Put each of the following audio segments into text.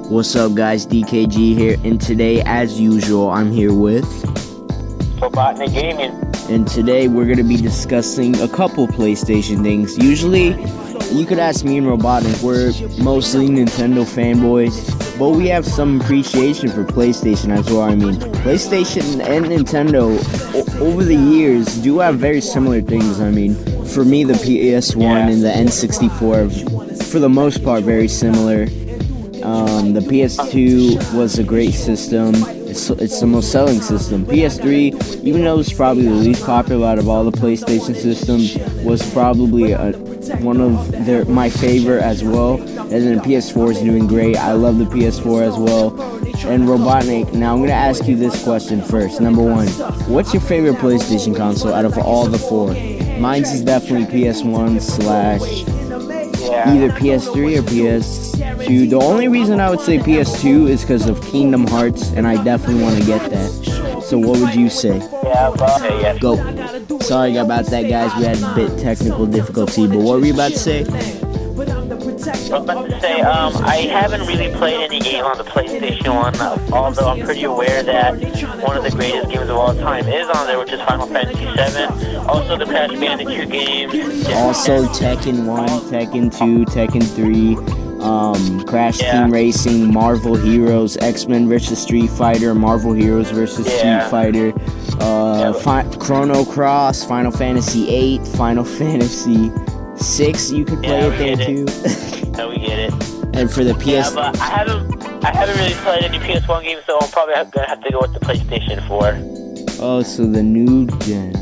What's up, guys? DKG here, and today, as usual, I'm here with Robotnik Gaming. And today we're going to be discussing a couple PlayStation things. Usually, you could ask me and Robotnik, we're mostly Nintendo fanboys, but we have some appreciation for PlayStation as well. I mean, PlayStation and Nintendo, over the years, do have very similar things. I mean, for me, the PS1 and the N64, for the most part, very similar. The PS2 was a great system. It's the most selling system. PS3, even though it's probably the least popular out of all the PlayStation systems, was probably one of my favorite as well. And then PS4 is doing great. I love the PS4 as well. And Robotnik, now I'm going to ask you this question first. Number one, what's your favorite PlayStation console out of all the four? Mine's is definitely PS1 / either PS3 or PS2. The only reason I would say PS2 is because of Kingdom Hearts, and I definitely want to get that. So what would you say? Go. Sorry about that, guys. We had a bit technical difficulty, but what were you about to say? I was about to say, I haven't really played any game on the PlayStation 1, although I'm pretty aware that one of the greatest games of all time is on there, which is Final Fantasy VII. Also, the Crash Bandicoot games. Also, Tekken 1, Tekken 2, Tekken 3, Crash Team Racing, Marvel Heroes, X-Men vs. Street Fighter, Marvel Heroes vs. Street Fighter, Chrono Cross, Final Fantasy 8, Final Fantasy 6, you could play it there too. No, we get it. And for the PS... Yeah, but I haven't really played any PS1 games, so I'm probably gonna have to go with the PlayStation 4. Oh, so the new gen.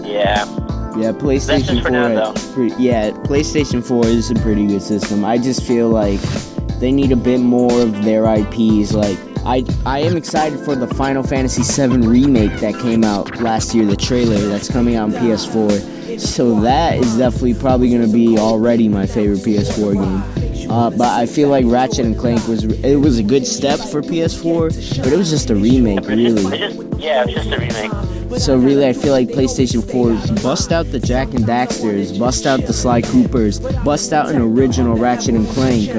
Yeah. Yeah, PlayStation 4. PlayStation 4 is a pretty good system. I just feel like they need a bit more of their IPs. Like, I am excited for the Final Fantasy VII remake that came out last year, the trailer that's coming out on PS4. So that is definitely probably going to be already my favorite PS4 game. But I feel like Ratchet & Clank was a good step for PS4, but it was just a remake, really. It was just a remake. So really, I feel like PlayStation 4 bust out the Jak and Daxters, bust out the Sly Coopers, bust out an original Ratchet & Clank.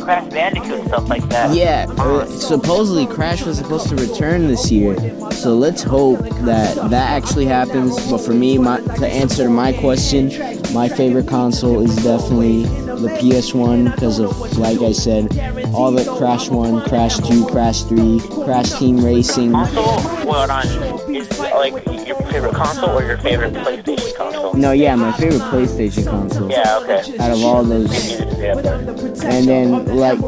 Crash Bandicoot and stuff like that. Yeah, supposedly Crash was supposed to return this year, so let's hope that actually happens. But for me, to answer my question, my favorite console is definitely the PS1 because of, like I said, all the Crash 1, Crash 2, Crash 3, Crash Team Racing. Also, hold on, is like your favorite console or your favorite PlayStation console? No, yeah, my favorite PlayStation console. Yeah, okay. Out of all those. And then, like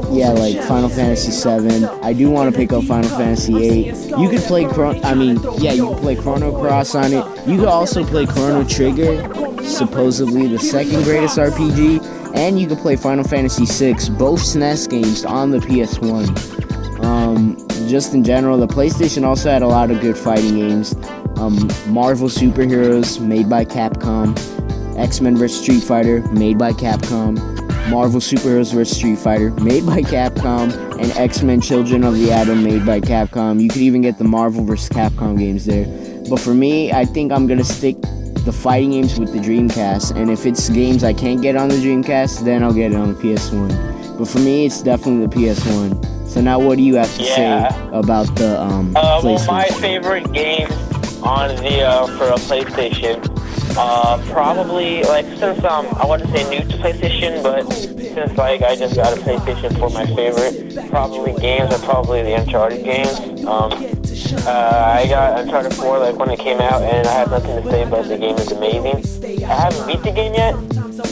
Final Fantasy 7. I do want to pick up Final Fantasy 8. You could play you could play Chrono Cross on it. You could also play Chrono Trigger, supposedly the second greatest RPG. And you could play Final Fantasy 6, both SNES games on the PS1. Just in general, the PlayStation also had a lot of good fighting games. Marvel Superheroes, made by Capcom. X-Men vs. Street Fighter, made by Capcom. Marvel Superheroes vs. Street Fighter, made by Capcom. And X-Men Children of the Atom, made by Capcom. You could even get the Marvel vs. Capcom games there. But for me, I think I'm going to stick the fighting games with the Dreamcast, and if it's games I can't get on the Dreamcast, then I'll get it on the PS1. But for me, it's definitely the PS1. So now what do you have to say about the PlayStation? Well, my favorite game on the for a PlayStation, probably, like, since I wouldn't say new to PlayStation, but since like I just got a PlayStation 4, my favorite probably games are probably the Uncharted games. I got Uncharted 4 like when it came out, and I have nothing to say, but the game is amazing. I haven't beat the game yet,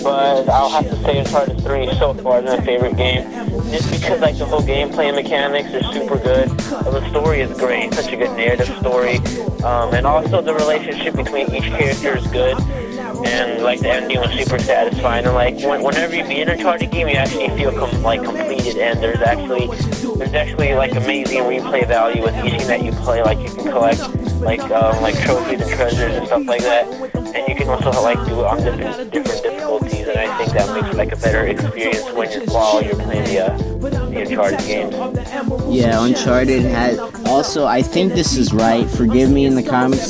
but I'll have to say Uncharted 3 so far is my favorite game, just because like the whole gameplay mechanics are super good. The story is great, such a good narrative story, and also the relationship between each character is good. And like the ending was super satisfying. And like whenever you beat an Uncharted game, you actually feel completed. And there's actually like amazing replay value with each game that you play. Like you can collect like trophies and treasures and stuff like that. And you can also like do it on different difficulties. And I think that makes like a better experience while you're playing the Uncharted games. Yeah, Uncharted has also. I think this is right. Forgive me in the comment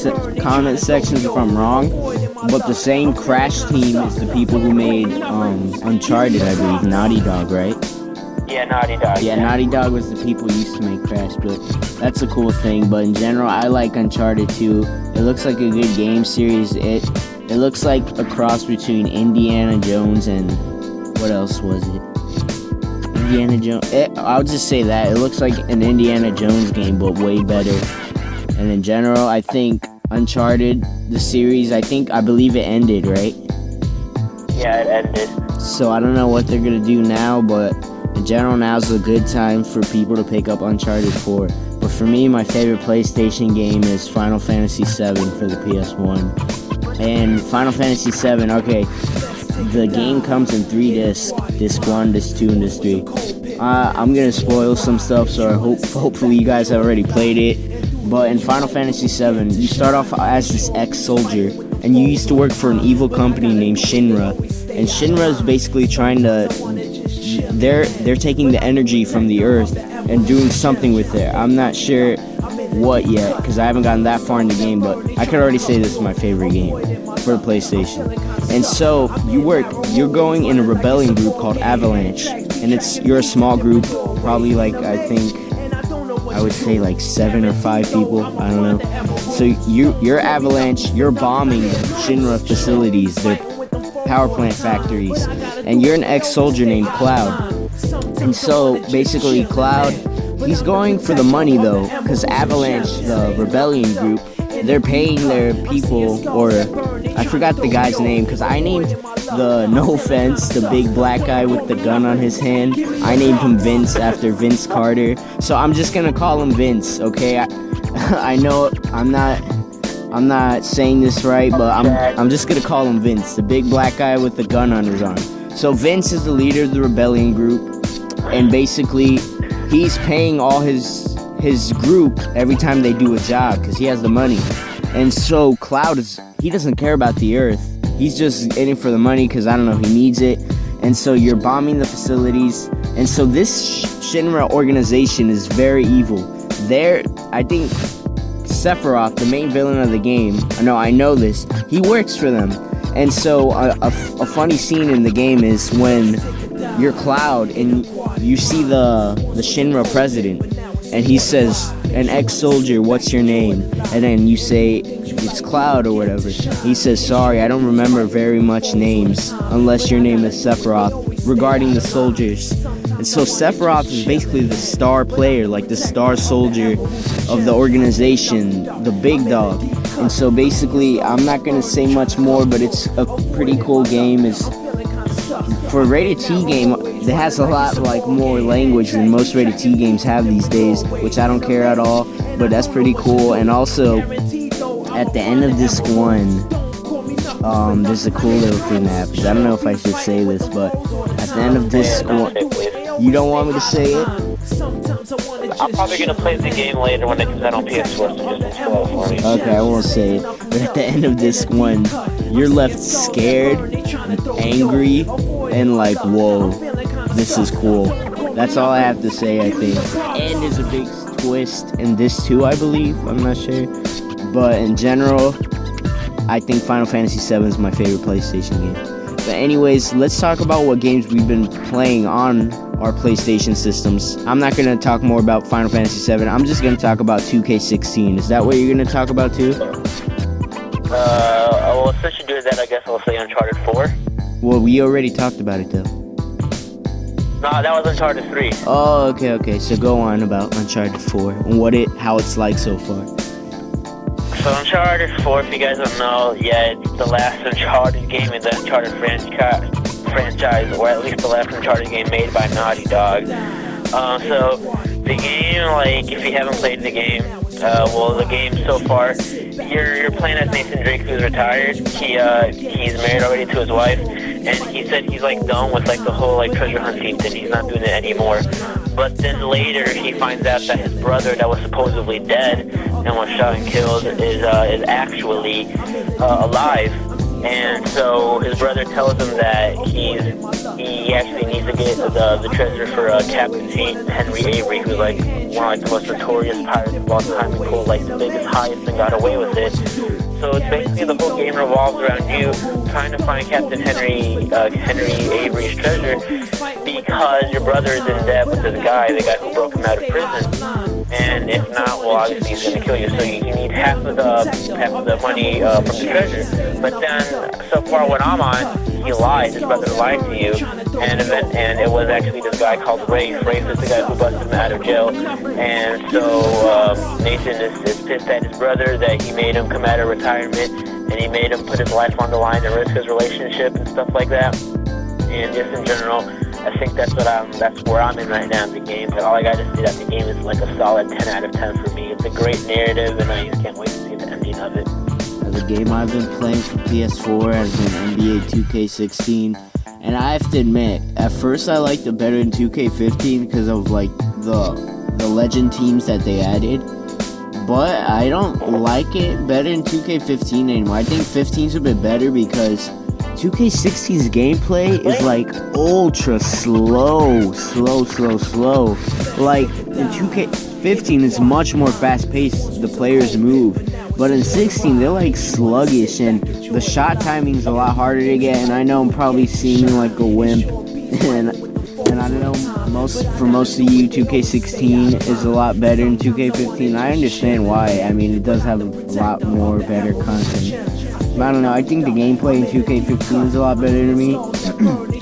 sections if I'm wrong. But the same Crash team is the people who made Uncharted, I believe. Naughty Dog, right? Yeah, Naughty Dog. Yeah, Naughty Dog was the people who used to make Crash, but that's a cool thing. But in general, I like Uncharted 2. It looks like a good game series. It looks like a cross between Indiana Jones and what else was it? Indiana Jones. I'll just say that. It looks like an Indiana Jones game, but way better. And in general, I think Uncharted, the series, I believe it ended, right? Yeah, it ended. So I don't know what they're going to do now, but in general, now's a good time for people to pick up Uncharted 4. But for me, my favorite PlayStation game is Final Fantasy VII for the PS1. And Final Fantasy VII, okay, the game comes in 3 discs. Disc 1, Disc 2, and Disc 3. I'm going to spoil some stuff, so hopefully you guys have already played it. But in Final Fantasy VII, you start off as this ex-soldier, and you used to work for an evil company named Shinra. And Shinra is basically trying to... They're taking the energy from the Earth and doing something with it. I'm not sure what yet, because I haven't gotten that far in the game, but I could already say this is my favorite game for the PlayStation. And so, you're going in a rebellion group called Avalanche, and you're a small group, probably like, I would say like 7 or 5 people, I don't know. So you're Avalanche, you're bombing Shinra facilities, their power plant factories, and you're an ex-soldier named Cloud. And so basically Cloud, he's going for the money though, because Avalanche, the rebellion group, they're paying their people, or I forgot the guy's name, because I named no offense, the big black guy with the gun on his hand, I named him Vince after Vince Carter. So I'm just gonna call him Vince, okay? I know I'm not saying this right, but I'm just gonna call him Vince, the big black guy with the gun on his arm. So Vince is the leader of the rebellion group, and basically he's paying all his group every time they do a job because he has the money. And so Cloud he doesn't care about the Earth. He's just in it for the money because, I don't know, he needs it. And so you're bombing the facilities. And so this Shinra organization is very evil. I think Sephiroth, the main villain of the game, I know this, he works for them. And so a funny scene in the game is when you're Cloud and you see the Shinra president, and he says, an ex-soldier, what's your name? And then you say, it's Cloud or whatever. He says, sorry, I don't remember very much names, unless your name is Sephiroth, regarding the soldiers. And so Sephiroth is basically the star player, like the star soldier of the organization, the big dog. And so basically, I'm not going to say much more, but it's a pretty cool game. For a rated T game, it has a lot more language than most rated T games have these days, which I don't care at all, but that's pretty cool. And also, at the end of Disc 1, there's a cool little thing that happens. I don't know if I should say this, but at the end of Disc 1, you don't want me to say it? I'm probably going to play the game later when it comes out on PS4, so just install it for me. Okay, I won't say it. But at the end of Disc 1, you're left scared, angry, and like, whoa, this is cool. That's all I have to say, I think. And there's a big twist in Disc 2, I believe. I'm not sure. But in general, I think Final Fantasy VII is my favorite PlayStation game. But anyways, let's talk about what games we've been playing on our PlayStation systems. I'm not going to talk more about Final Fantasy VII. I'm just going to talk about 2K16. Is that what you're going to talk about too? Well, since you're doing that, I guess I'll say Uncharted 4. Well, we already talked about it though. No, that was Uncharted 3. Oh, okay. So go on about Uncharted 4 and how it's like so far. So Uncharted 4, if you guys don't know, it's the last Uncharted game in the Uncharted franchise, or at least the last Uncharted game made by Naughty Dog. So the game, if you haven't played the game, the game so far, you're playing as Nathan Drake, who's retired. He's married already to his wife, and he said he's done with the whole treasure hunting thing. He's not doing it anymore. But then later he finds out that his brother that was supposedly dead and was shot and killed is actually alive. And so his brother tells him that he actually needs to get the treasure for Captain St. Henry Avery, who's one of the most notorious pirates of all time, who pulled the biggest heist and got away with it. So it's basically the whole game revolves around you trying to find Captain Henry Avery's treasure because your brother is in debt with this guy, the guy who broke him out of prison. And if not, well, obviously he's going to kill you. So you need half of the money from the treasure. But then, so far when I'm on, he lied. His brother lied to you, and it was actually this guy called Rafe. Rafe is the guy who busted him out of jail. And so Nathan is pissed at his brother that he made him come out of retirement, and he made him put his life on the line and risk his relationship and stuff like that. And just in general, I think that's where I'm in right now in the game. But all I gotta say that the game is like a solid 10 out of 10 for me. It's a great narrative, and I just can't wait to see the ending of it. The game I've been playing for PS4 has been NBA 2K16, and I have to admit, at first I liked it better than 2K15 because of like the legend teams that they added. But I don't like it better than 2K15 anymore. I think 15's a bit better because 2K16's gameplay is like ultra slow. Like in 2K15 it's much more fast paced, the players move. But in 16 they're like sluggish and the shot timing's a lot harder to get, and I know I'm probably seeming like a wimp and I don't know, for most of you 2K16 is a lot better than 2K15. I understand why. I mean, it does have a lot more better content. But I don't know, I think the gameplay in 2K15 is a lot better to me.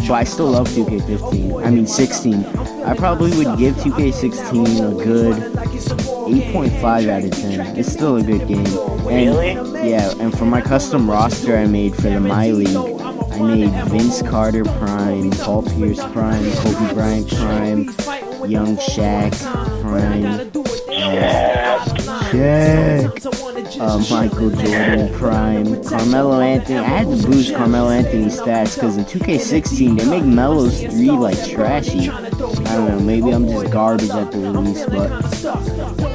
But I still love 2K15. I mean 16. I probably would give 2K16 a good 8.5 out of 10. It's still a good game. Really? Yeah, and for my custom roster I made for the My League, I made Vince Carter Prime, Paul Pierce Prime, Kobe Bryant Prime, Young Shaq Prime, Michael Jordan Prime, Carmelo Anthony. I had to boost Carmelo Anthony's stats because in 2K16 they make Melo's 3 like trashy. I don't know, maybe I'm just garbage at the release, but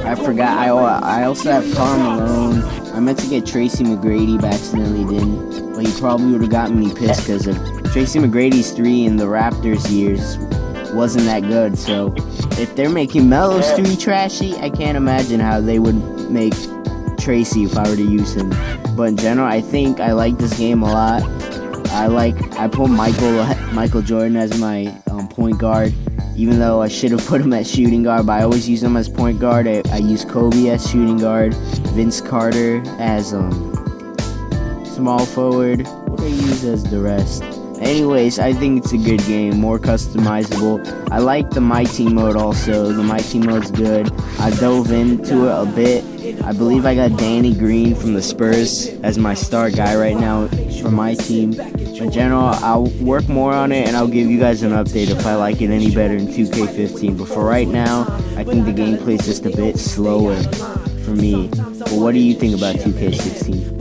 I forgot. I also have Karl Malone. I meant to get Tracy McGrady, but accidentally didn't. But he probably would have gotten me pissed because of Tracy McGrady's 3 in the Raptors years wasn't that good. So if they're making Melo's 3 trashy, I can't imagine how they would make Tracy if I were to use him. But in general, I think I like this game a lot. I put Michael Jordan as my point guard, even though I should have put him at shooting guard, but I always use him as point guard. I use Kobe as shooting guard, Vince Carter as small forward. What do I use as the rest? Anyways, I think it's a good game, more customizable. I like the My Team mode also. The My Team mode's good. I dove into it a bit. I believe I got Danny Green from the Spurs as my star guy right now for my team. In general, I'll work more on it and I'll give you guys an update if I like it any better in 2K15. But for right now, I think the gameplay is just a bit slower for me. But what do you think about 2K16?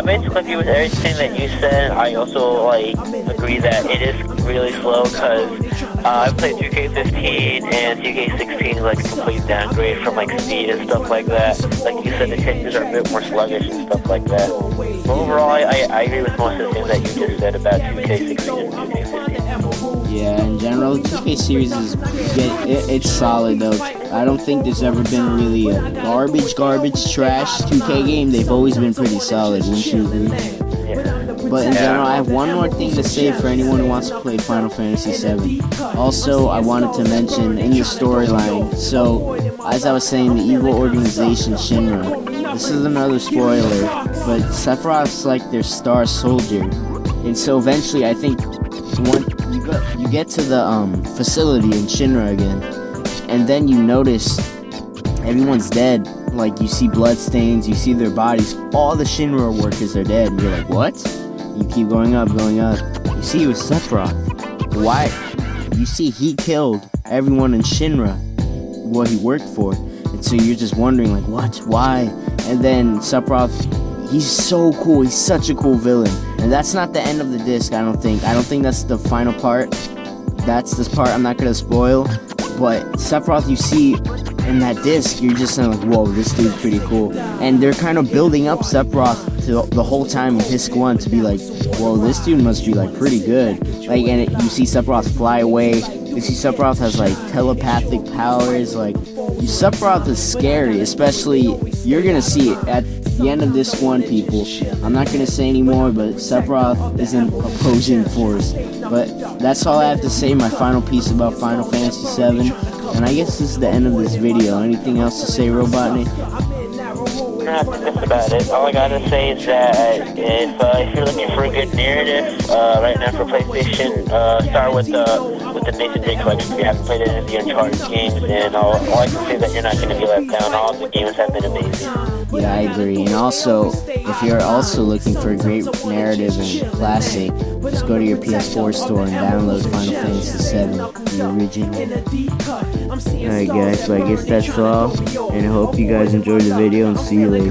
Basically, agree with everything that you said. I also agree that it is really slow because I played 2K15 and 2K16 is like a complete downgrade from speed and stuff like that. Like you said, the characters are a bit more sluggish and stuff like that. But overall, I agree with most of the things that you just said about 2K16 and 2K15. Yeah, in general, the 2K series it's solid though. I don't think there's ever been really a garbage trash 2K game. They've always been pretty solid, wouldn't you agree? But in general, I have one more thing to say for anyone who wants to play Final Fantasy VII. Also, I wanted to mention in the storyline, so as I was saying, the evil organization Shinra. This is another spoiler, but Sephiroth's like their star soldier. And so eventually, I think when you get to the facility in Shinra again, and then you notice everyone's dead. Like, you see bloodstains, you see their bodies. All the Shinra workers are dead. And you're like, what? You keep going up. You see it was Sephiroth. Why? You see he killed everyone in Shinra, what he worked for. And so you're just wondering, like, what? Why? And then Sephiroth, he's so cool. He's such a cool villain. And that's not the end of the disc, I don't think. I don't think that's the final part. That's this part I'm not going to spoil. But Sephiroth, you see in that disc, you're just like, whoa, this dude's pretty cool. And they're kind of building up Sephiroth to the whole time in disc 1 to be like, whoa, this dude must be like pretty good. Like, and you see Sephiroth fly away, You see, Sephiroth has like telepathic powers. Like, Sephiroth is scary, especially you're gonna see it at the end of this one, people. I'm not gonna say anymore, but Sephiroth is an opposing force. But that's all I have to say. My final piece about Final Fantasy VII, and I guess this is the end of this video. Anything else to say, Robotnik? That's about it. All I gotta say is that if you're looking for a good narrative right now for PlayStation, start with the Nathan Drake collection if you haven't played any of the Uncharted games, and all I can say is that you're not going to be let down. All the games have been amazing. Yeah, I agree. And also, if you're also looking for a great narrative and classic, just go to your PS4 store and download Final Fantasy VII, the original. Alright guys, so I guess that's all, and I hope you guys enjoyed the video, and see you later.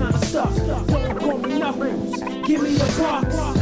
Give me a box.